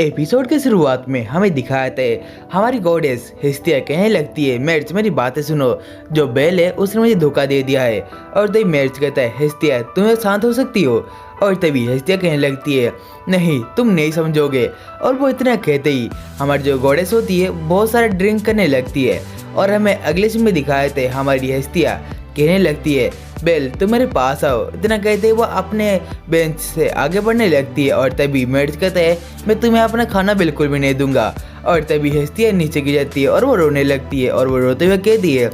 Episode के शुरुआत में हमें दिखाया था हमारी गॉडेस हिस्तिया कहने लगती है, मेर्च मेरी बातें सुनो, जो बेल है उसने मुझे धोखा दे दिया है। और तभी मेर्च कहता है, हिस्तिया तुम शांत हो सकती हो। और तभी हिस्तिया कहने लगती है, नहीं तुम नहीं समझोगे। और वो इतना कहते ही हमारी जो गॉडेस होती है बहुत सारा ड्रिंक करने लगती है। और हमें अगले सीन में दिखाए थे हमारी हिस्तिया कहने लगती है, बेल तुम मेरे पास आओ। इतना कहते वो अपने बेंच से आगे बढ़ने लगती है। और तभी मेर्च कहता है, मैं तुम्हें अपना खाना बिल्कुल भी नहीं दूंगा। और तभी हिस्तिया नीचे गिर जाती है और वो रोने लगती है। और वो रोते हुए कहती है,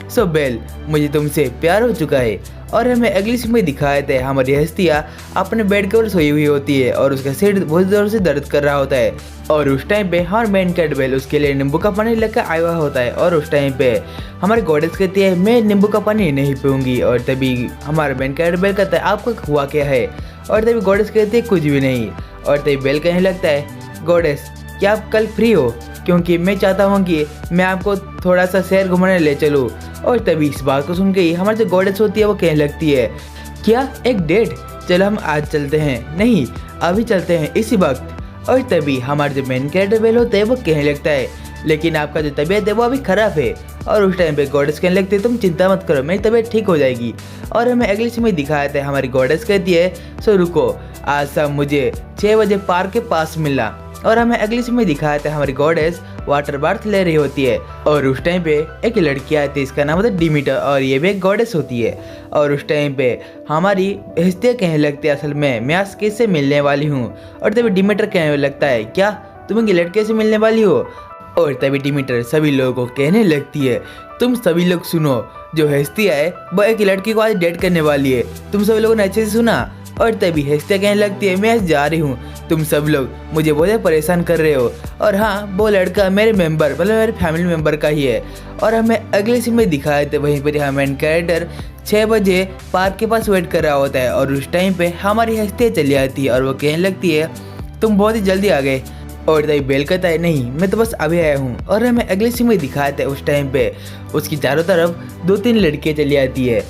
सो बेल मुझे तुमसे प्यार हो चुका है। और हमें अगली सीन में दिखाए थे हमारी हिस्तिया अपने बेड के ऊपर सोई हुई होती है और उसका सिर बहुत जोर से दर्द कर रहा होता है। और उस टाइम पे हमारे मेन कैट बेल उसके लिए नींबू का पानी लेकर आया हुआ होता है। और उस टाइम पे हमारी गॉडेस कहती है, मैं नींबू का पानी नहीं पीऊँगी। और तभी हमारा मेन कैट बेल कहता है, आपको हुआ क्या है। और तभी गॉडेस कहती है, कुछ भी नहीं। और तभी बेल कहने लगता है, गॉडेस क्या आप कल फ्री हो, क्योंकि मैं चाहता हूँ कि मैं आपको थोड़ा सा शहर घुमाने ले चलूँ। और तभी इस बात को सुन के ही हमारी जो गॉडेस होती है वो कहने लगती है, क्या एक डेट, चलो हम आज चलते हैं, नहीं अभी चलते हैं इसी वक्त। और तभी हमारे जो मेन कैरेक्टर बेल होते हैं वो कहने लगता है, लेकिन आपका जो तबीयत है वो अभी ख़राब है। और उस टाइम पे गॉडेस कहने लगती है, तुम चिंता मत करो, मेरी तबीयत ठीक हो जाएगी। और हमें अगले समय दिखाया था हमारी गॉडेस कहती है, सो रुको आज शाम मुझे 6 बजे पार्क के पास मिलना। और हमें अगले समय दिखाया था हमारी गॉडेस वाटर बाथ ले रही होती है। और उस टाइम पे एक लड़की आई थी, इसका नाम होता है डिमीटर, और ये भी एक गॉडेस होती है। और उस टाइम पे हमारी हिस्तिया कहने लगती है, असल में मैं आज किससे मिलने वाली हूँ। और तभी डिमीटर कहने लगता है, क्या तुम एक लड़के से मिलने वाली हो। और तभी डिमीटर सभी लोगों को कहने लगती है, तुम सभी लोग सुनो, जो हिस्तिया है वो एक लड़की को आज डेट करने वाली है, तुम सभी लोगों ने अच्छे से सुना। और तभी हिस्तिया कहने लगती है, मैं आज जा रही हूँ, तुम सब लोग मुझे बहुत परेशान कर रहे हो। और हाँ वो लड़का मेरे मेंबर मतलब मेरे फैमिली मेंबर का ही है। और हमें अगले सीन में दिखाए थे वहीं पर हम मेन कैरेक्टर 6 बजे पार्क के पास वेट कर रहा होता है। और उस टाइम पे हमारी हिस्तिया चली आती है और वो कहने लगती है, तुम बहुत ही जल्दी आ गए। और तभी बेल कहता है, नहीं मैं तो बस अभी आया हूँ। और हमें अगले सीन में दिखाए थे उस टाइम पे उसकी चारों तरफ 2-3 लड़कियाँ चली आती है।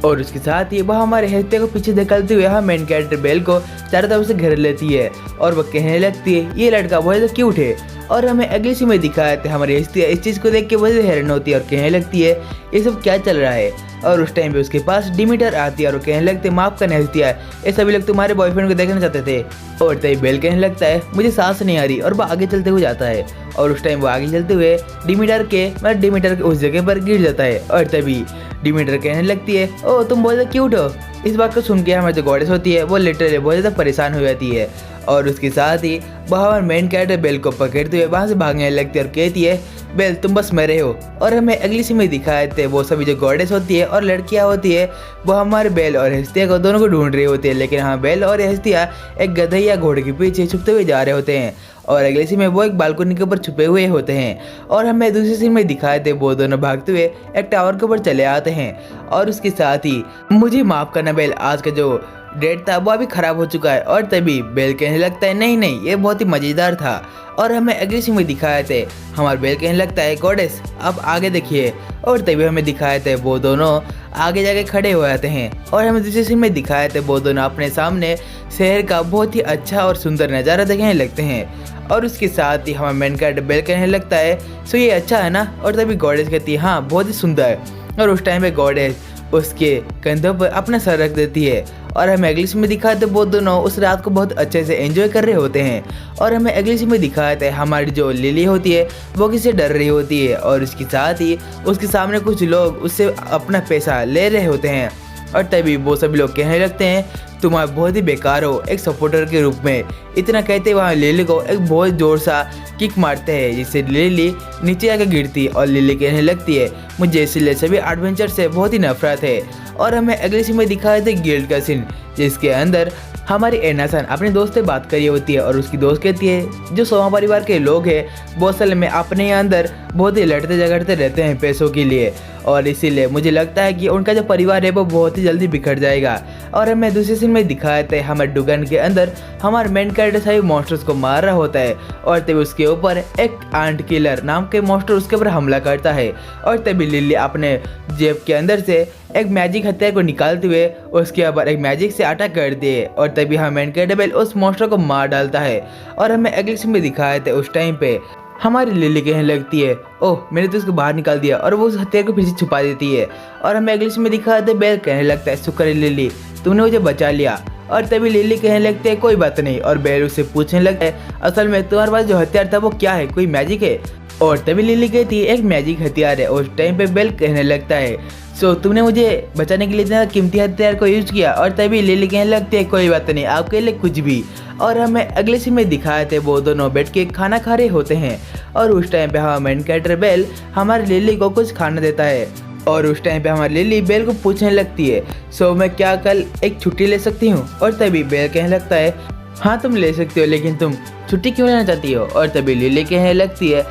और उसके साथ ही वह हमारे हिस्तिया को पीछे धकेलते हुए हम मेन कैरेक्टर बेल को चारों तरफ से घेर लेती है। और वह कहने लगती है, ये लड़का बहुत क्यूट है। और हमें अगली सीन में दिखाया था हमारी हिस्तिया इस चीज़ को देख के बहुत हैरान होती है और कहने लगती है, ये सब क्या चल रहा है। और उस टाइम पे उसके पास डिमीटर आती है और वो कहने लगते, माफ़ करना हिस्तिया, ये सभी लोग तुम्हारे बॉयफ्रेंड को देखना चाहते थे। और तभी बेल कहने लगता है, मुझे सांस नहीं आ रही। और वह आगे चलते हुए जाता है। और उस टाइम वो आगे चलते हुए डिमीटर के उस जगह पर गिर जाता है। और तभी डिमीटर कहने लगती है, ओ तुम बहुत ज़्यादा क्यूट हो। इस बात को सुन के हमारी जो गॉडेस होती है वो लिटरली बहुत ज़्यादा परेशान हो जाती है। और उसके साथ ही वह हमारे मेन कैरेक्टर बेल को पकड़ते हुए वहाँ से भागने लगती है और कहती है, बेल तुम बस मेरे हो। और हमें अगली सीन में दिखाए थे वो सभी जो गॉडेस होती है और लड़कियां होती है वो हमारे बेल और हिस्तिया को दोनों को ढूंढ रही होती है। लेकिन हाँ बेल और हिस्तिया एक गधे या घोड़े के पीछे छुपते हुए जा रहे होते हैं। और अगले सीन में वो एक बालकनी के ऊपर छुपे हुए होते हैं। और हमें दूसरी सीन में दिखाए थे वो दोनों भागते हुए एक टावर के ऊपर चले आते हैं। और उसके साथ ही मुझे माफ़ करना बेल, आज का जो डेट था वो अभी ख़राब हो चुका है। और तभी बेल कहने लगता है, नहीं नहीं ये बहुत ही मज़ेदार था। और हमें अगली सीन में दिखाए थे हमारे बेल कहने लगता है, गॉडेस आप आगे देखिए। और तभी हमें दिखाए थे वो दोनों आगे जाके खड़े हो जाते हैं। और हमें दूसरी सीन में दिखाए थे वो दोनों अपने सामने शहर का बहुत ही अच्छा और सुंदर नज़ारा देखने लगते हैं। और उसके साथ ही हमारा मेन कैरेक्टर बेल कहने लगता है, सो ये अच्छा है ना। और तभी गॉडेस कहती है, हाँ बहुत ही सुंदर। और उस टाइम पे गॉडेस उसके कंधों पर अपना सर रख देती है। और हमें अगली सीन में दिखाए थे वो दोनों उस रात को बहुत अच्छे से एंजॉय कर रहे होते हैं। और हमें अगली सीन में दिखाए थे हमारी जो लिली होती है वो किसी डर रही होती है। और उसके साथ ही उसके सामने कुछ लोग उससे अपना पैसा ले रहे होते हैं। और तभी वो सभी लोग कहने लगते हैं, तुम बहुत ही बेकार हो एक सपोर्टर के रूप में। इतना कहते वहाँ लिली को एक बहुत ज़ोर सा किक मारते हैं जिससे लिली नीचे आकर गिरती। और लिली कहने लगती है, मुझे इसलिए सभी एडवेंचर से बहुत ही नफरत है। और हमें अगले सीन में दिखाए थे गिल्ड का सीन, जिसके अंदर हमारी एनासन अपने दोस्त से बात करी होती है। और उसकी दोस्त कहती है, जो सोमा परिवार के लोग हैं वो असल में अपने अंदर बहुत ही लड़ते झगड़ते रहते हैं पैसों के लिए। और इसीलिए मुझे लगता है कि उनका जो परिवार है वो बहुत ही जल्दी बिखर जाएगा। और हमें दूसरे सीन में दिखाए थे हमारे डुगन के अंदर हमारे मेन कैरेक्टर सभी मॉन्स्टर्स को मार रहा होता है। और तभी उसके ऊपर एक आंट किलर नाम के मॉन्स्टर उसके ऊपर हमला करता है। और तभी लिली अपने जेब के अंदर से एक मैजिक हथियार को निकालते हुए उसके ऊपर एक मैजिक से अटैक कर दिए और तभी हमें इनक्रेडिबल उस मॉन्स्टर को मार डालता है। और हमें अगले सीन में दिखाए थे उस टाइम पे हमारी लिली कहने लगती है, ओह मैंने तो उसको बाहर निकाल दिया, और वो उस हथियार को फिर से छुपा देती है। और हमें अगले सीन में दिखाए थे बेल कहने लगता है, शुक्र है लिली तुमने मुझे बचा लिया। और तभी लिली कहने लगती है कोई बात नहीं, और बेल उससे पूछने लगता है असल में तुम्हारे पास जो हथियार था वो क्या है, कोई मैजिक है? और तभी लिली कहती है एक मैजिक हथियार है। उस टाइम पे बेल कहने लगता है सो तुमने मुझे बचाने के लिए इतना कीमती हथियार को यूज किया। और तभी लिली कहने लगती है कोई बात नहीं, आपके लिए कुछ भी। और हमें अगले सीन में दिखाए थे वो दोनों बैठ के खाना खा रहे होते हैं और उस टाइम पे मेन कैरेक्टर बेल हमारी लिली को कुछ खाना देता है। और उस टाइम पे हमारी लिली बेल को पूछने लगती है सो मैं क्या कल एक छुट्टी ले सकती हूँ? और तभी बेल कहने लगता है हाँ तुम ले सकती हो, लेकिन तुम छुट्टी क्यों लेना चाहती हो? और तभी लिली कहने लगती है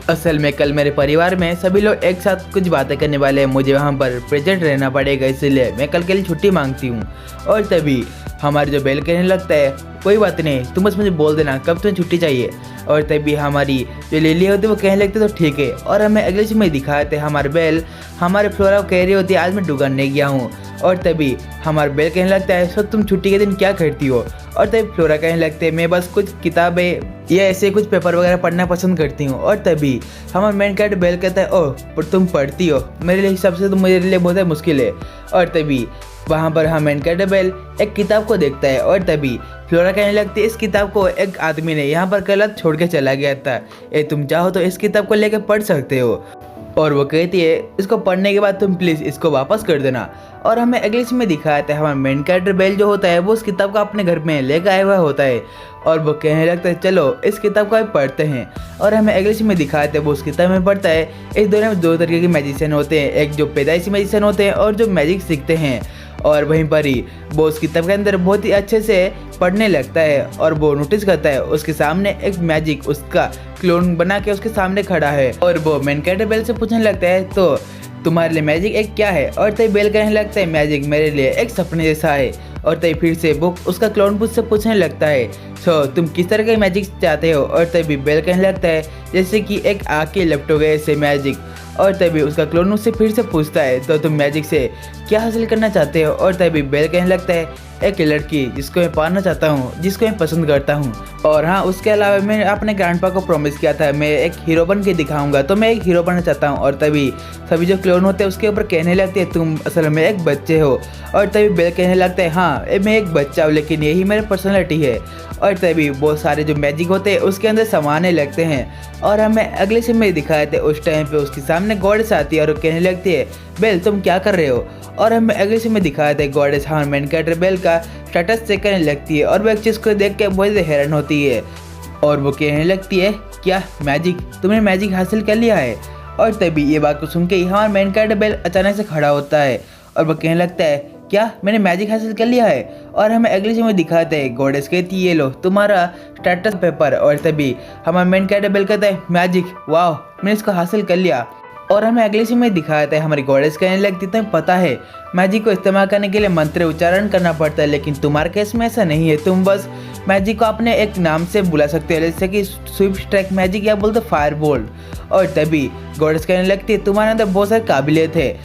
असल में कल मेरे परिवार में सभी लोग एक साथ कुछ बातें करने वाले हैं, मुझे वहाँ पर प्रेजेंट रहना पड़ेगा, इसलिए मैं कल के लिए छुट्टी मांगती हूँ। और तभी हमारे जो बेल कहने लगता है कोई बात नहीं, तुम बस मुझे बोल देना कब तुम्हें छुट्टी चाहिए। और तभी हमारी जो लिली होती है वो कहने लगती है तो ठीक है। और हमें अगले सीन में दिखाए थे हमारे बेल हमारे फ्लोरा को कह रही होती है आज मैं डुगाने गया हूँ। और तभी हमारे बेल कहने लगता है सो तुम छुट्टी के दिन क्या करती हो? और तभी फ्लोरा कहने लगते हैं मैं बस कुछ किताबें या ऐसे कुछ पेपर वगैरह पढ़ना पसंद करती हूँ। और तभी हमारा मेन कैरेक्टर बेल कहता है ओह पर तुम पढ़ती हो, मेरे लिए हिसाब से तो मेरे लिए बहुत मुश्किल है। और तभी वहाँ पर हम मेन कैरेक्टर बेल एक किताब को देखता है और तभी फ्लोरा कहने लगती है इस किताब को एक आदमी ने यहाँ पर गलत छोड़ के चला गया था, तुम चाहो तो इस किताब को लेकर पढ़ सकते हो। और वो कहती है इसको पढ़ने के बाद तुम प्लीज़ इसको वापस कर देना। और हमें अगले सीन में दिखाया था हमारा मेन कैरेक्टर बेल जो होता है वो उस किताब को अपने घर में लेकर आया हुआ होता है और वो कहने लगता है चलो इस किताब को पढ़ते हैं। और हमें अगले सीन में दिखाया था वो उस किताब में पढ़ता है। इस दौरान में दो तरीके के मैजिशियन होते हैं, एक जो पैदाइशी मैजिशियन होते हैं और जो मैजिक सीखते हैं। और वहीं पर ही वो उस किताब के अंदर बहुत ही अच्छे से पढ़ने लगता है और वो नोटिस करता है उसके सामने एक मैजिक उसका क्लोन बना के उसके सामने खड़ा है। और वो मेन कैरेक्टर बेल से पूछने लगता है तो तुम्हारे लिए मैजिक एक क्या है? और तभी बेल कहने लगता है मैजिक मेरे लिए एक सपने जैसा है। और तभी फिर से वो उसका क्लोन मुझसे पूछने लगता है सो तुम किस तरह का मैजिक चाहते हो? और तभी बेल कहने लगता है जैसे कि एक आग के लपटो गए ऐसे मैजिक। और तभी उसका क्लोन उससे फिर से पूछता है तो तुम मैजिक से क्या हासिल करना चाहते हो? और तभी बेल कहने लगता है एक लड़की जिसको मैं पाना चाहता हूँ, जिसको मैं पसंद करता हूँ। और हाँ उसके अलावा मैंने अपने ग्रैंडपा को प्रॉमिस किया था मैं एक हीरो बन के दिखाऊंगा, तो मैं एक हीरो बनना चाहता हूँ। और तभी सभी जो क्लोन होते हैं उसके ऊपर कहने लगते हैं तुम असल में एक बच्चे हो। और तभी बेल कहने लगता है हाँ मैं एक बच्चा हूँ लेकिन यही मेरी पर्सनैलिटी है। और तभी बहुत सारे जो मैजिक होते हैं उसके अंदर समाने लगते हैं। और हमें अगले सीन में दिखाए थे उस टाइम पे उसके सामने गॉडेस आती है और कहने लगती है बेल तुम क्या कर रहे हो? और हमें अगले सीन में दिखाए थे गॉडेस हाँ मेन कैरेक्टर बेल का स्टेटस चेक करने लगती है और वो एक चीज़ को देख के बहुत हैरान होती है और वो कहने लगती है क्या मैजिक, तुमने मैजिक हासिल कर लिया है? और तभी ये बात को सुन के हमारा मेन कैरेक्टर बेल अचानक से खड़ा होता है और वो कहने लगता है क्या मैंने मैजिक हासिल कर लिया है? और हमें अगले सीन में दिखाते हैं गॉडेस कहती है ये लो तुम्हारा स्टेटस पेपर। और तभी हमारा मेन कैरेक्टर बेल कहता है मैजिक, वाह मैंने इसको हासिल कर लिया। और हमें अगले सीन में दिखाया हमारी गॉडेस कहने लगती तुम्हें पता है मैजिक को इस्तेमाल करने के लिए मंत्र उच्चारण करना पड़ता है, लेकिन तुम्हारे केस में ऐसा नहीं है, तुम बस मैजिक को अपने एक नाम से बुला सकते हो जैसे कि स्विफ्ट स्ट्राइक मैजिक या बोलते फायर बोल्ट। और तभी गॉडेस कहने लगती है तुम्हारे अंदर बहुत सारी काबिलियत है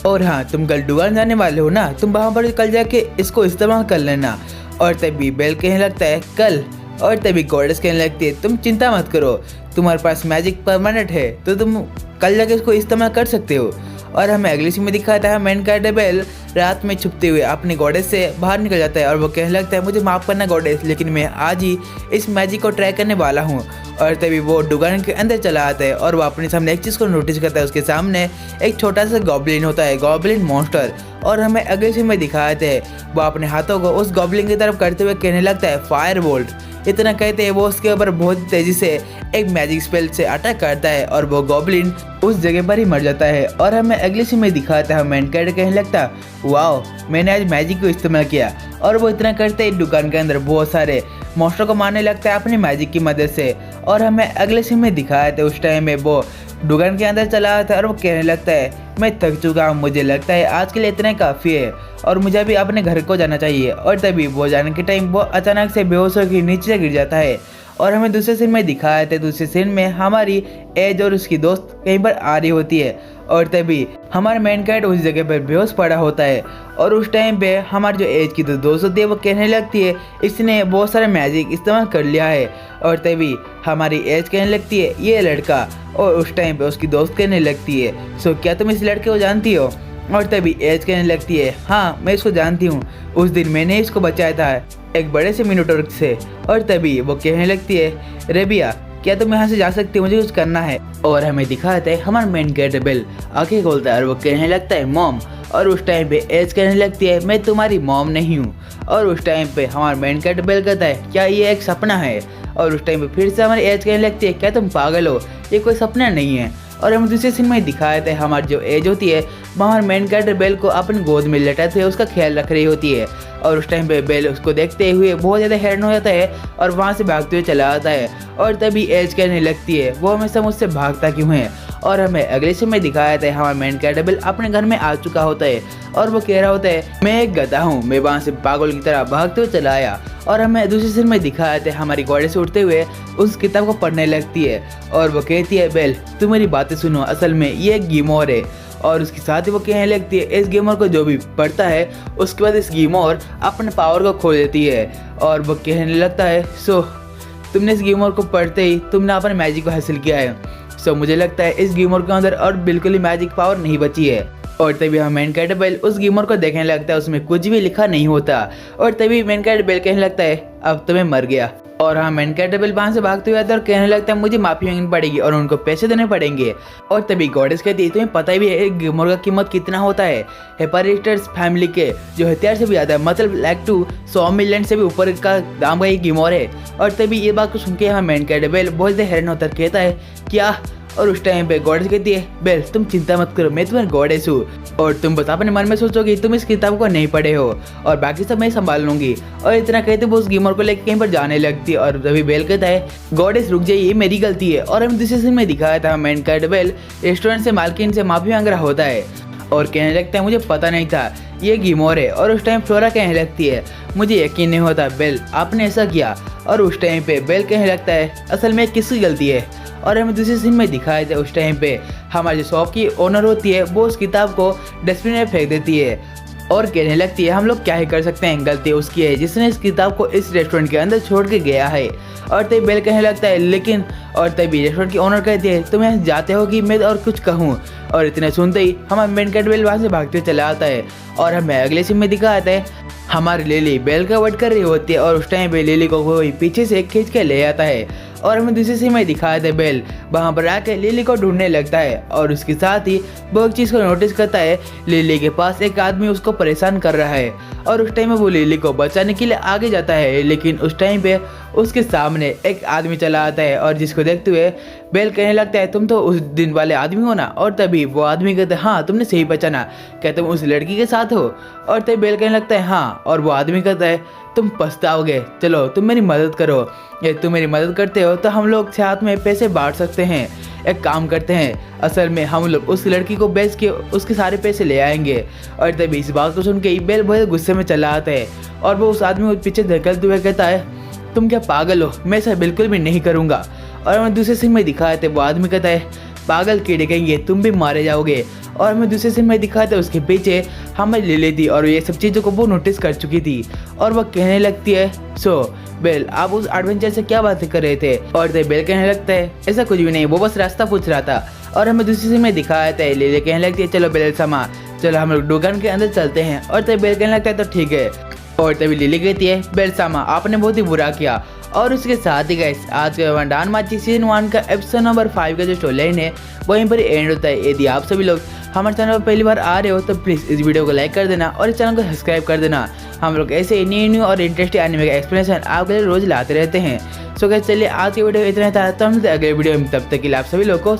और हाँ तुम कल डुगान जाने वाले हो ना, तुम वहाँ पर कल जाके इसको इस्तेमाल कर लेना। और तभी बेल कहने लगता है कल। और तभी गॉडेस कहने लगती है तुम चिंता मत करो, तुम्हारे पास मैजिक परमानेंट है तो तुम कल जाके इसको इस्तेमाल कर सकते हो। और हमें अगली सीन में दिखाता है मेन कैरेक्टर बेल रात में छुपते हुए अपने गॉडेस से बाहर निकल जाता है और वो कहने लगता है मुझे माफ़ करना गॉडेस, लेकिन मैं आज ही इस मैजिक को ट्राई करने वाला हूँ। और तभी वो डुगान के अंदर चला आता है और वो अपने सामने एक चीज़ को नोटिस करता है, उसके सामने एक छोटा सा गॉब्लिन होता है, गॉब्लिन मॉन्स्टर। और हमें अगले सीन में दिखाते हैं वो अपने हाथों को उस गॉब्लिन की तरफ करते हुए कहने लगता है फायर बोल्ट। इतना कहते हैं वो उसके ऊपर बहुत तेज़ी से एक मैजिक स्पेल से अटैक करता है और वो गॉब्लिन उस जगह पर ही मर जाता है। और हमें अगले सीन में दिखाता है मेन कैरेक्टर कहने लगता वाओ मैंने आज मैजिक को इस्तेमाल किया। और वो इतना करते ही दुकान के अंदर बहुत सारे मॉन्स्टर को मारने लगता है अपनी मैजिक की मदद से। और हमें अगले सीन में दिखाया था उस टाइम में वो दुकान के अंदर चला आता है और वो कहने लगता है मैं थक चुका हूँ, मुझे लगता है आज के लिए इतना काफ़ी है और मुझे भी अपने घर को जाना चाहिए। और तभी वो जाने के टाइम वो अचानक से बेहोश होकर नीचे गिर जाता है। और हमें दूसरे सीन में दिखाया था दूसरे सीन में हमारी एज और उसकी दोस्त कहीं पर आ रही होती है और तभी हमारा मेन कैरेक्टर उस जगह पर बेहोश पड़ा होता है। और उस टाइम पे हमारी जो एज की दोस्त होती है वो कहने लगती है इसने बहुत सारा मैजिक इस्तेमाल कर लिया है। और तभी हमारी एज कहने लगती है ये लड़का, और उस टाइम पे उसकी दोस्त कहने लगती है सो क्या तुम इस लड़के को जानती हो? और तभी एज कहने लगती है हाँ मैं इसको जानती हूँ, उस दिन मैंने इसको बचाया था एक बड़े से मिनोटॉर से। और तभी वो कहने लगती है रेबिया क्या तुम यहाँ से जा सकती हो, मुझे कुछ करना है। और हमें दिखाता है हमारा मेन कैरेक्टर बेल आंखें खोलता है और वो कहने लगता है मॉम। और उस टाइम पे एज कहने लगती है मैं तुम्हारी मॉम नहीं हूँ। और उस टाइम पे हमारा मेन कैरेक्टर बेल कहता है क्या ये एक सपना है? और उस टाइम पे फिर से हमारी एज कहने लगती है क्या तुम पागल हो, ये कोई सपना नहीं है। और हम दूसरे सीन में दिखाया था हमारी जो एज होती है हमारे मेन कैरेक्टर बेल को अपनी गोद में लेटाते हुए उसका ख्याल रख रही होती है। और उस टाइम पे बेल उसको देखते हुए बहुत ज़्यादा हैरान हो जाता है और वहाँ से भागते हुए चला आता है। और तभी एज कहने लगती है वो हमेशा मुझसे भागता क्यों है? और हमें अगले सीन में दिखाया था हमारा मेन कैरेक्टर बेल अपने घर में आ चुका होता है और वो कह रहा होता है मैं एक गधा हूँ, मैं वहाँ से पागल की तरह भागते हुए चला आया। और हमें दूसरे सीन में दिखाया था हमारी घोड़े से उठते हुए उस किताब को पढ़ने लगती है और वो कहती है बेल तुम मेरी बातें सुनो, असल में ये एक गिमोर है। और उसके साथ ही वो कहने लगती है इस गेमर को जो भी पढ़ता है उसके बाद इस गेमर अपने पावर को खो देती है। और वो कहने लगता है सो तुमने इस गेमर को पढ़ते ही तुमने अपने मैजिक को हासिल किया है। सो मुझे लगता है इस गेमर के अंदर और बिल्कुल ही मैजिक पावर नहीं बची है। और तभी हम मेन कैरेक्टर बेल उस गेमर को देखने लगता है, उसमें कुछ भी लिखा नहीं होता। और तभी मेन कैरेक्टर बेल कहने लगता है अब तो मैं मर गया। और हाँ मेन कैरेक्टर बेल वहाँ से भागते हुए आता है और कहने लगता है मुझे माफी मांगनी पड़ेगी और उनको पैसे देने पड़ेंगे। और तभी गॉडेस कहती है तुम्हें पता भी है एक गेमर का कीमत कितना होता है? हेपारिस्टस फैमिली के जो हथियार से भी ज़्यादा है, मतलब लाइक टू 100 मिलियन से भी ऊपर का दाम का एक गेमर है। और तभी ये बात को सुन के हाँ मेन कैरेक्टर बेल बहुत ज़्यादा हैरान होता है, कहता है क्या? और उस टाइम पे गॉडेस कहती है बेल तुम चिंता मत करो, मैं तुम्हारी गॉडेस हूँ और तुम बस अपने मन में सोचोगी तुम इस किताब को नहीं पढ़े हो और बाकी सब मैं संभाल लूंगी। और इतना कहते वो उस गेमर को लेकर कहीं पर जाने लगती है। और तभी बेल कहता है गॉडेस रुक जाइए, ये मेरी गलती है। और हम दूसरे सीन में दिखाया था मेन कैरेक्टर बेल रेस्टोरेंट से मालकिन से माफी मांग रहा होता है और कहने लगता है मुझे पता नहीं था ये गिमोर है। और उस टाइम फ्लोरा कहने लगती है मुझे यकीन नहीं होता बेल आपने ऐसा किया। और उस टाइम पे बेल कहने लगता है असल में किसकी गलती है? और हमें दूसरे सीन में दिखाया जाए उस टाइम पे हमारी शॉप की ओनर होती है वो उस किताब को डस्टबिन में फेंक देती है और कहने लगती है हम लोग क्या ही कर सकते हैं, गलती उसकी है जिसने इस किताब को इस रेस्टोरेंट के अंदर छोड़ के गया है। और तभी बेल कहने लगता है लेकिन, और तभी रेस्टोरेंट की ओनर कहती है तुम यहाँ जाते हो कि मैं और कुछ कहूँ? और इतने सुनते ही हमारा मेन कैरेक्टर बेल वहाँ से भागते चला आता है। और हमें अगले सीन में दिखाता है हमारी लिली बेल का वेट कर रही होती है और उस टाइम पे लिली को कोई पीछे से खींच के ले आता है। और हमें दूसरे सीन में दिखाया था बेल वहाँ पर आके लिली को ढूंढने लगता है और उसके साथ ही वो एक चीज़ को नोटिस करता है लिली के पास एक आदमी उसको परेशान कर रहा है। और उस टाइम में वो लिली को बचाने के लिए आगे जाता है लेकिन उस टाइम पे उसके सामने एक आदमी चला आता है और जिसको देखते हुए बेल कहने लगता है तुम तो उस दिन वाले आदमी हो ना? और तभी वो आदमी कहता है हाँ तुमने सही पहचाना, क्या तुम उस लड़की के साथ हो? और तभी बेल कहने लगता है हाँ। और वो आदमी कहता है तुम पछताओगे, चलो तुम मेरी मदद करो, ये तुम मेरी मदद करते हो तो हम लोग साथ में पैसे बांट सकते हैं। एक काम करते हैं असल में हम लोग उस लड़की को बेच के उसके सारे पैसे ले आएंगे। और तभी इस बात को सुन के बेल बहुत गुस्से में चला आता है और वो उस आदमी को पीछे धकेलते हुए कहता है तुम क्या पागल हो, मैं ऐसा बिल्कुल भी नहीं करूँगा। और हमें दूसरे सीन में दिखाए थे वो आदमी कहता है पागल कीड़े कहेंगे तुम भी मारे जाओगे। और हमें दूसरे सीन में दिखाया था उसके पीछे हमें ले ली थी और ये सब चीज़ों को वो नोटिस कर चुकी थी और वो कहने लगती है सो बेल आप उस एडवेंचर से क्या बातें कर रहे थे? और तब बेल कहने लगता है ऐसा कुछ भी नहीं, वो बस रास्ता पूछ रहा था। और हमें दूसरे सीन में दिखाया था लिली कहने लगती है चलो बेल समा, चलो हम लोग दुकान के अंदर चलते हैं। और तब बेल कहने लगता है तो ठीक है। और तभी लिली कहती है बेल सामा आपने बहुत ही बुरा किया। और उसके साथ ही गाइस आज के वनडान माची सीजन 1 का एपिसोड नंबर 5 का जो स्टोरी लाइन है वहीं पर एंड होता है। यदि आप सभी लोग हमारे चैनल पर पहली बार आ रहे हो तो प्लीज़ इस वीडियो को लाइक कर देना और इस चैनल को सब्सक्राइब कर देना। हम लोग ऐसे न्यू और इंटरेस्टिंग एनिमे का एक्सप्लेनेशन आपके लिए रोज लाते रहते हैं। सो गाइस चलिए आज की वीडियो इतना था, तो हम अगले वीडियो में तब तक के लिए आप सभी लोग को